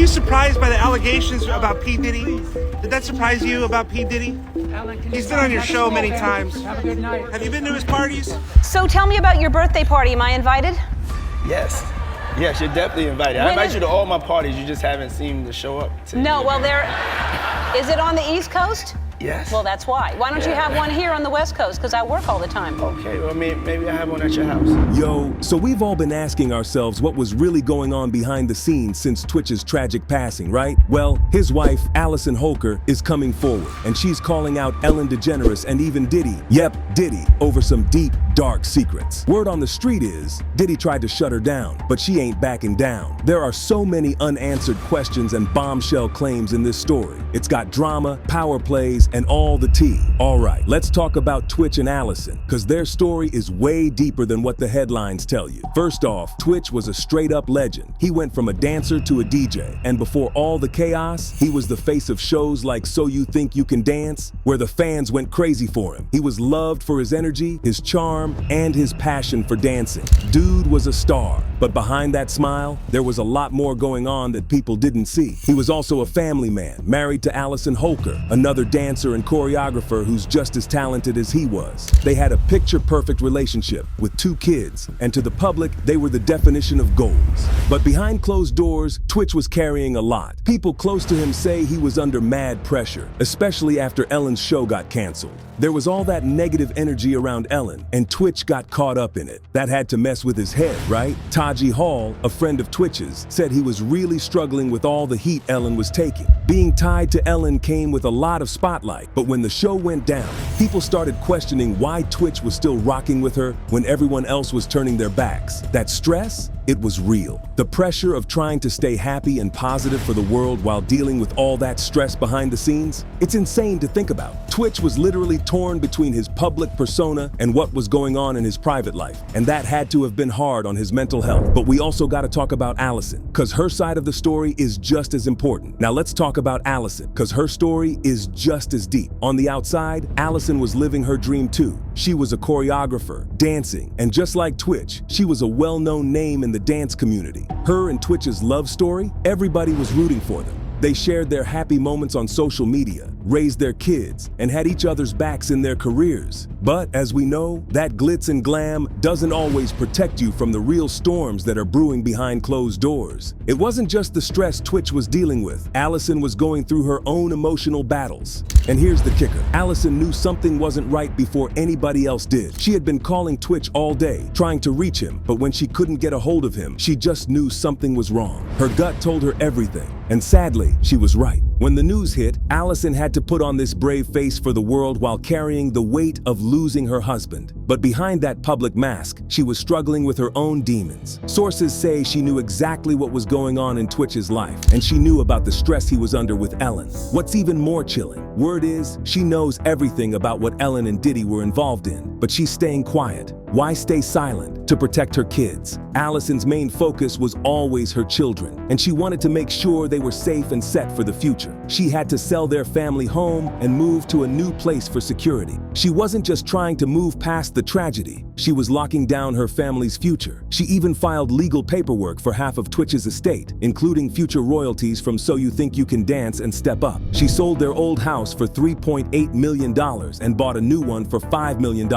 you surprised by the allegations about P. Diddy? Did that surprise you about P. Diddy? He's been on your show many times. Have a good night. Have you been to his parties? So tell me about your birthday party. Am I invited? Yes. Yes, you're definitely invited. I invite you to all my parties. You just haven't seemed to show up. No, well, is it on the East Coast? Yes. Well, that's why. Why don't you have one here on the West Coast? Because I work all the time. Okay, well, maybe I have one at your house. Yo, so we've all been asking ourselves what was really going on behind the scenes since Twitch's tragic passing, right? Well, his wife, Allison Holker, is coming forward, and she's calling out Ellen DeGeneres and even Diddy, yep, Diddy, over some deep, dark secrets. Word on the street is, Diddy tried to shut her down, but she ain't backing down. There are so many unanswered questions and bombshell claims in this story. It's got drama, power plays, and all the tea. All right, let's talk about Twitch and Allison, because their story is way deeper than what the headlines tell you. First off, Twitch was a straight-up legend. He went from a dancer to a DJ, and before all the chaos, he was the face of shows like So You Think You Can Dance, where the fans went crazy for him. He was loved for his energy, his charm, and his passion for dancing. Dude was a star, but behind that smile, there was a lot more going on that people didn't see. He was also a family man, married to Allison Holker, another dancer and choreographer who's just as talented as he was. They had a picture-perfect relationship with 2 kids, and to the public, they were the definition of goals. But behind closed doors, Twitch was carrying a lot. People close to him say he was under mad pressure, especially after Ellen's show got canceled. There was all that negative energy around Ellen, and Twitch got caught up in it. That had to mess with his head, right? Taji Hall, a friend of Twitch's, said he was really struggling with all the heat Ellen was taking. Being tied to Ellen came with a lot of spotlight, but when the show went down, people started questioning why Twitch was still rocking with her when everyone else was turning their backs. That stress? It was real. The pressure of trying to stay happy and positive for the world while dealing with all that stress behind the scenes? It's insane to think about. Twitch was literally torn between his public persona and what was going on in his private life, and that had to have been hard on his mental health. But we also got to talk about Allison, because her side of the story is just as important. Now let's talk about Allison, because her story is just as deep. On the outside, Allison was living her dream too. She was a choreographer, dancing, and just like Twitch, she was a well-known name in the dance community. Her and Twitch's love story, everybody was rooting for them. They shared their happy moments on social media, raised their kids, and had each other's backs in their careers. But as we know, that glitz and glam doesn't always protect you from the real storms that are brewing behind closed doors. It wasn't just the stress Twitch was dealing with. Allison was going through her own emotional battles. And here's the kicker. Allison knew something wasn't right before anybody else did. She had been calling Twitch all day, trying to reach him, but when she couldn't get a hold of him, she just knew something was wrong. Her gut told her everything, and sadly, she was right. When the news hit, Allison had to put on this brave face for the world while carrying the weight of losing her husband. But behind that public mask, she was struggling with her own demons. Sources say she knew exactly what was going on in Twitch's life, and she knew about the stress he was under with Ellen. What's even more chilling, word is, she knows everything about what Ellen and Diddy were involved in, but she's staying quiet. Why stay silent? To protect her kids. Allison's main focus was always her children, and she wanted to make sure they were safe and set for the future. She had to sell their family home and move to a new place for security. She wasn't just trying to move past the tragedy, she was locking down her family's future. She even filed legal paperwork for half of Twitch's estate, including future royalties from So You Think You Can Dance and Step Up. She sold their old house for $3.8 million and bought a new one for $5 million.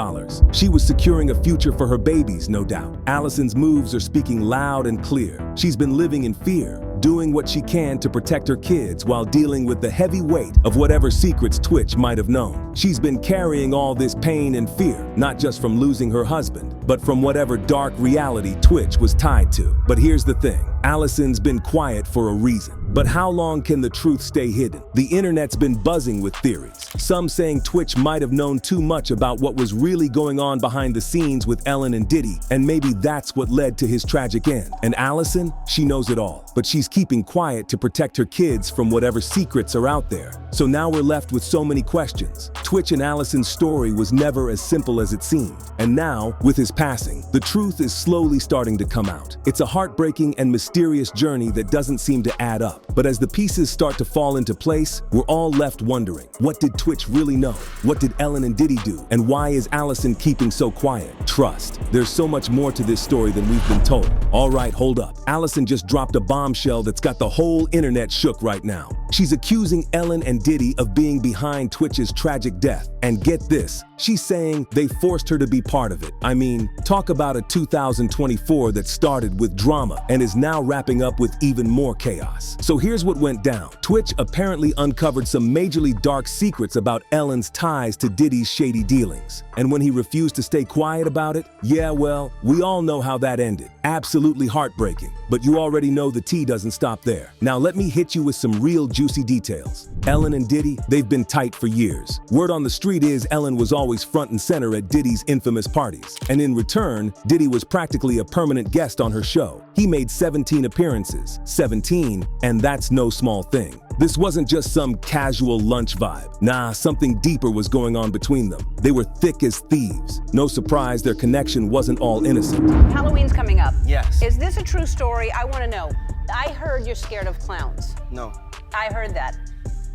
She was securing a future for her babies, no doubt. Allison's moves are speaking loud and clear. She's been living in fear, doing what she can to protect her kids while dealing with the heavy weight of whatever secrets Twitch might have known. She's been carrying all this pain and fear, not just from losing her husband, but from whatever dark reality Twitch was tied to. But here's the thing, Allison's been quiet for a reason. But how long can the truth stay hidden? The internet's been buzzing with theories. Some saying Twitch might have known too much about what was really going on behind the scenes with Ellen and Diddy, and maybe that's what led to his tragic end. And Allison, she knows it all, but she's keeping quiet to protect her kids from whatever secrets are out there. So now we're left with so many questions. Twitch and Allison's story was never as simple as it seemed. And now, with his passing, the truth is slowly starting to come out. It's a heartbreaking and mysterious journey that doesn't seem to add up. But as the pieces start to fall into place, we're all left wondering, what did Twitch really know? What did Ellen and Diddy do? And why is Allison keeping so quiet? Trust, there's so much more to this story than we've been told. All right, hold up. Allison just dropped a bombshell that's got the whole internet shook right now. She's accusing Ellen and Diddy of being behind Twitch's tragic death. And get this, she's saying they forced her to be part of it. I mean, talk about a 2024 that started with drama and is now wrapping up with even more chaos. So here's what went down. Twitch apparently uncovered some majorly dark secrets about Ellen's ties to Diddy's shady dealings. And when he refused to stay quiet about it, yeah, well, we all know how that ended. Absolutely heartbreaking. But you already know the tea doesn't stop there. Now let me hit you with some real juicy details. Ellen and Diddy, they've been tight for years. Word on the street is Ellen was always front and center at Diddy's infamous parties. And in return, Diddy was practically a permanent guest on her show. He made 17 appearances. 17, and that's no small thing. This wasn't just some casual lunch vibe. Nah, something deeper was going on between them. They were thick as thieves. No surprise their connection wasn't all innocent. Halloween's coming up. Yes. Is this a true story? I want to know. I heard you're scared of clowns. No. I heard that.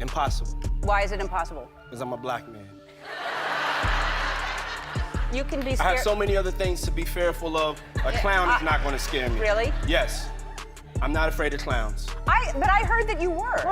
Impossible. Why is it impossible? Because I'm a black man. You can be I scared. have so many other things to be fearful of. A clown is not going to scare me. Really? Yes. I'm not afraid of clowns. But I heard that you were.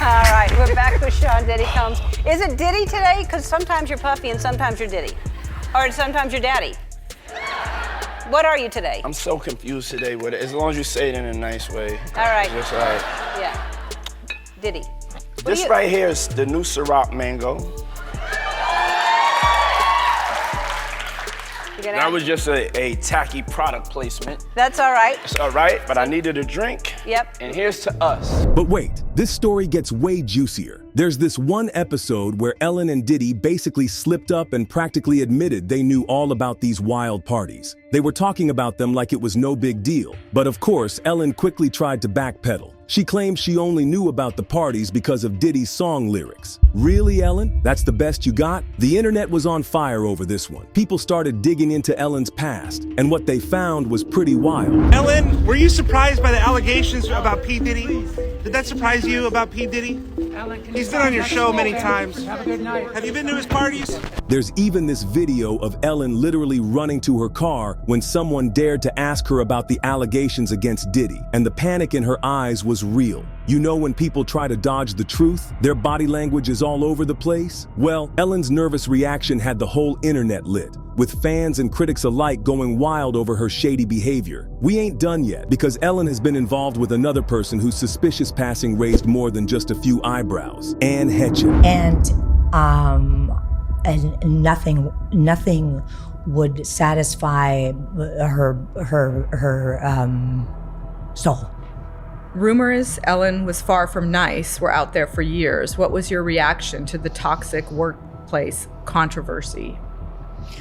All right, we're back with Sean Diddy Combs. Is it Diddy today? Because sometimes you're Puffy and sometimes you're Diddy. Or sometimes you're Daddy. What are you today? I'm so confused today with it. As long as you say it in a nice way. All right. Just like, Yeah. Diddy. this right here is the new Ciroc mango. That was just a tacky product placement. That's all right. It's all right, but I needed a drink. Yep. And here's to us. But wait, this story gets way juicier. There's this one episode where Ellen and Diddy basically slipped up and practically admitted they knew all about these wild parties. They were talking about them like it was no big deal. But of course, Ellen quickly tried to backpedal. She claimed she only knew about the parties because of Diddy's song lyrics. Really, Ellen? That's the best you got? The internet was on fire over this one. People started digging into Ellen's past, and what they found was pretty wild. Ellen, were you surprised by the allegations about P. Diddy? Did that surprise you about P. Diddy? He's been on your show many times. Have you been to his parties? There's even this video of Ellen literally running to her car when someone dared to ask her about the allegations against Diddy, and the panic in her eyes was real. You know when people try to dodge the truth, their body language is all over the place? Well, Ellen's nervous reaction had the whole internet lit, with fans and critics alike going wild over her shady behavior. We ain't done yet, because Ellen has been involved with another person whose suspicious passing raised more than just a few eyebrows. Anne Heche. And nothing would satisfy her soul. Rumors Ellen was far from nice were out there for years. What was your reaction to the toxic workplace controversy?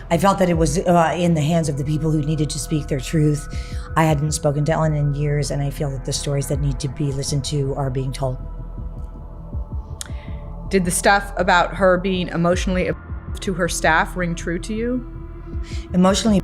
I felt that it was in the hands of the people who needed to speak their truth. I hadn't spoken to Ellen in years, and I feel that the stories that need to be listened to are being told. Did the stuff about her being emotionally abusive to her staff ring true to you? Emotionally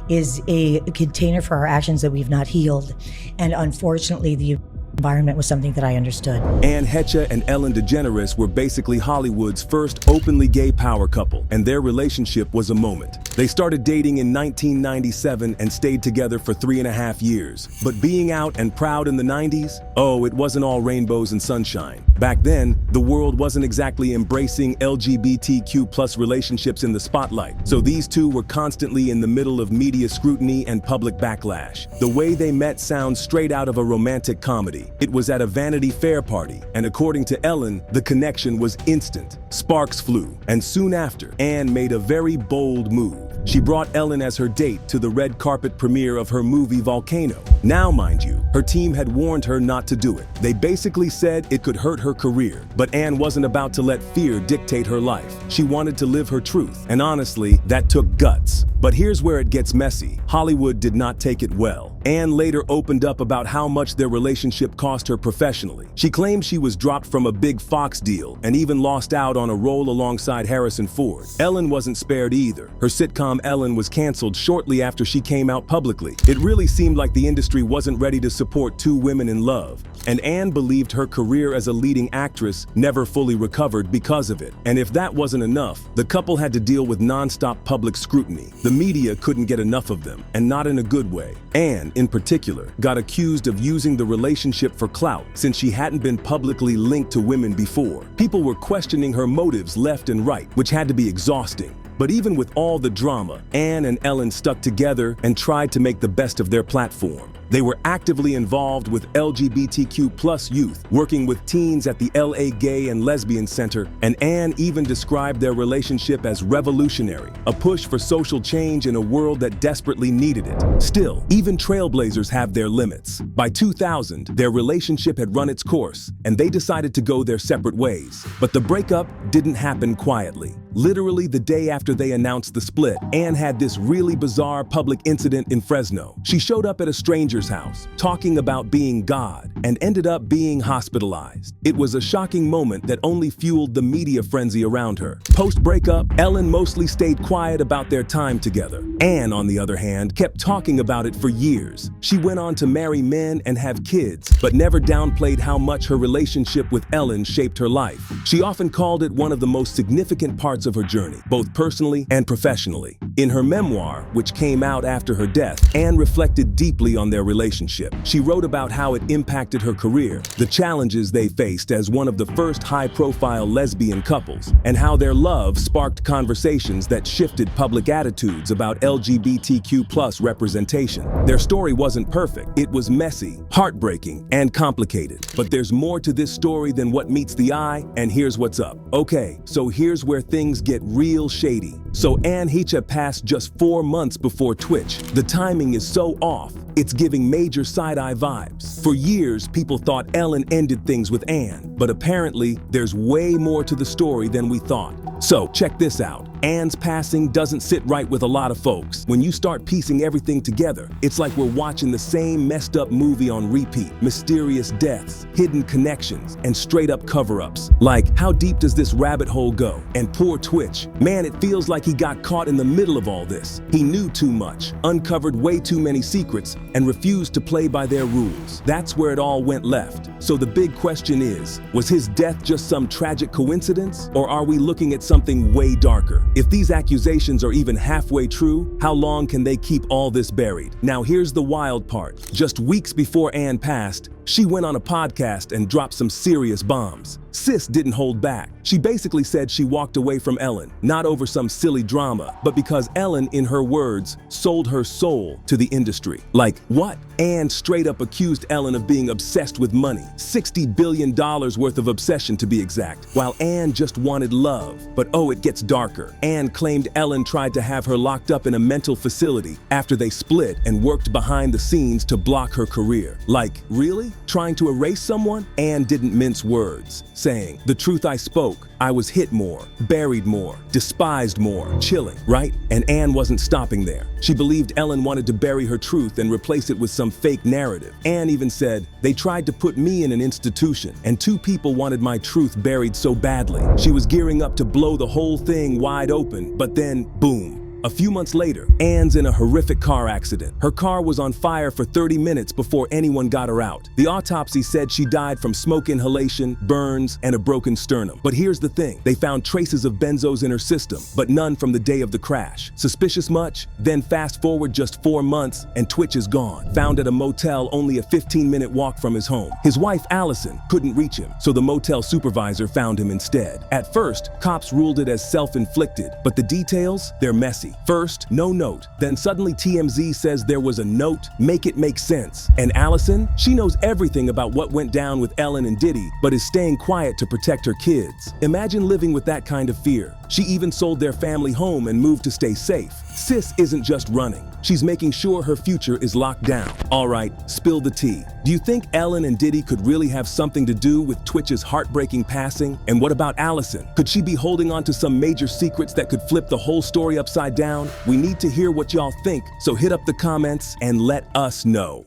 is a container for our actions that we've not healed, and unfortunately the environment was something that I understood. Anne Heche and Ellen DeGeneres were basically Hollywood's first openly gay power couple, and their relationship was a moment. They started dating in 1997 and stayed together for 3.5 years. But being out and proud in the 90s? Oh, it wasn't all rainbows and sunshine. Back then, the world wasn't exactly embracing LGBTQ+ relationships in the spotlight, so these two were constantly in the middle of media scrutiny and public backlash. The way they met sounds straight out of a romantic comedy. It was at a Vanity Fair party, and according to Ellen, the connection was instant. Sparks flew, and soon after, Anne made a very bold move. She brought Ellen as her date to the red carpet premiere of her movie Volcano. Now, mind you, her team had warned her not to do it. They basically said it could hurt her career. But Anne wasn't about to let fear dictate her life. She wanted to live her truth, and honestly, that took guts. But here's where it gets messy. Hollywood did not take it well. Anne later opened up about how much their relationship cost her professionally. She claimed she was dropped from a big Fox deal and even lost out on a role alongside Harrison Ford. Ellen wasn't spared either. Her sitcom Ellen was canceled shortly after she came out publicly. It really seemed like the industry wasn't ready to support two women in love, and Anne believed her career as a leading actress never fully recovered because of it. And if that wasn't enough, the couple had to deal with non-stop public scrutiny. The media couldn't get enough of them, and not in a good way. Anne, in particular, got accused of using the relationship for clout since she hadn't been publicly linked to women before. People were questioning her motives left and right, which had to be exhausting. But even with all the drama, Anne and Ellen stuck together and tried to make the best of their platform. They were actively involved with LGBTQ+ youth, working with teens at the LA Gay and Lesbian Center, and Anne even described their relationship as revolutionary, a push for social change in a world that desperately needed it. Still, even trailblazers have their limits. By 2000, their relationship had run its course, and they decided to go their separate ways. But the breakup didn't happen quietly. Literally the day after they announced the split, Anne had this really bizarre public incident in Fresno. She showed up at a stranger's house, talking about being God, and ended up being hospitalized. It was a shocking moment that only fueled the media frenzy around her. Post-breakup, Ellen mostly stayed quiet about their time together. Anne, on the other hand, kept talking about it for years. She went on to marry men and have kids, but never downplayed how much her relationship with Ellen shaped her life. She often called it one of the most significant parts of her journey, both personally and professionally. In her memoir, which came out after her death, Anne reflected deeply on their relationship. She wrote about how it impacted her career, the challenges they faced as one of the first high-profile lesbian couples, and how their love sparked conversations that shifted public attitudes about LGBTQ+ representation. Their story wasn't perfect. It was messy, heartbreaking, and complicated. But there's more to this story than what meets the eye, and here's what's up. Okay, so here's where things get real shady. So Anne Heche passed just 4 months before Twitch. The timing is so off, it's giving major side-eye vibes. For years, people thought Ellen ended things with Anne, but apparently there's way more to the story than we thought. So check this out. Anne's passing doesn't sit right with a lot of folks. When you start piecing everything together, it's like we're watching the same messed up movie on repeat. Mysterious deaths, hidden connections, and straight up cover-ups. Like, how deep does this rabbit hole go? And poor Twitch. Man, it feels like he got caught in the middle of all this. He knew too much, uncovered way too many secrets, and refused to play by their rules. That's where it all went left. So the big question is, was his death just some tragic coincidence? Or are we looking at something way darker? If these accusations are even halfway true, how long can they keep all this buried? Now here's the wild part. Just weeks before Anne passed, she went on a podcast and dropped some serious bombs. Sis didn't hold back. She basically said she walked away from Ellen, not over some silly drama, but because Ellen, in her words, sold her soul to the industry. Like, what? Anne straight up accused Ellen of being obsessed with money. $60 billion worth of obsession to be exact, while Anne just wanted love. But oh, it gets darker. Anne claimed Ellen tried to have her locked up in a mental facility after they split and worked behind the scenes to block her career. Like, really? Trying to erase someone? Anne didn't mince words, saying, "The truth I spoke, I was hit more, buried more, despised more, chilling," right? And Anne wasn't stopping there. She believed Ellen wanted to bury her truth and replace it with some fake narrative. Anne even said, "They tried to put me in an institution, and 2 people wanted my truth buried so badly." She was gearing up to blow the whole thing wide open, but then, boom. A few months later, Anne's in a horrific car accident. Her car was on fire for 30 minutes before anyone got her out. The autopsy said she died from smoke inhalation, burns, and a broken sternum. But here's the thing. They found traces of benzos in her system, but none from the day of the crash. Suspicious much? Then fast forward just 4 months, and Twitch is gone. Found at a motel only a 15-minute walk from his home. His wife, Allison, couldn't reach him, so the motel supervisor found him instead. At first, cops ruled it as self-inflicted, but the details, they're messy. First, no note. Then suddenly TMZ says there was a note. Make it make sense. And Allison? She knows everything about what went down with Ellen and Diddy, but is staying quiet to protect her kids. Imagine living with that kind of fear. She even sold their family home and moved to stay safe. Sis isn't just running. She's making sure her future is locked down. All right, spill the tea. Do you think Ellen and Diddy could really have something to do with Twitch's heartbreaking passing? And what about Allison? Could she be holding on to some major secrets that could flip the whole story upside down? We need to hear what y'all think, so hit up the comments and let us know.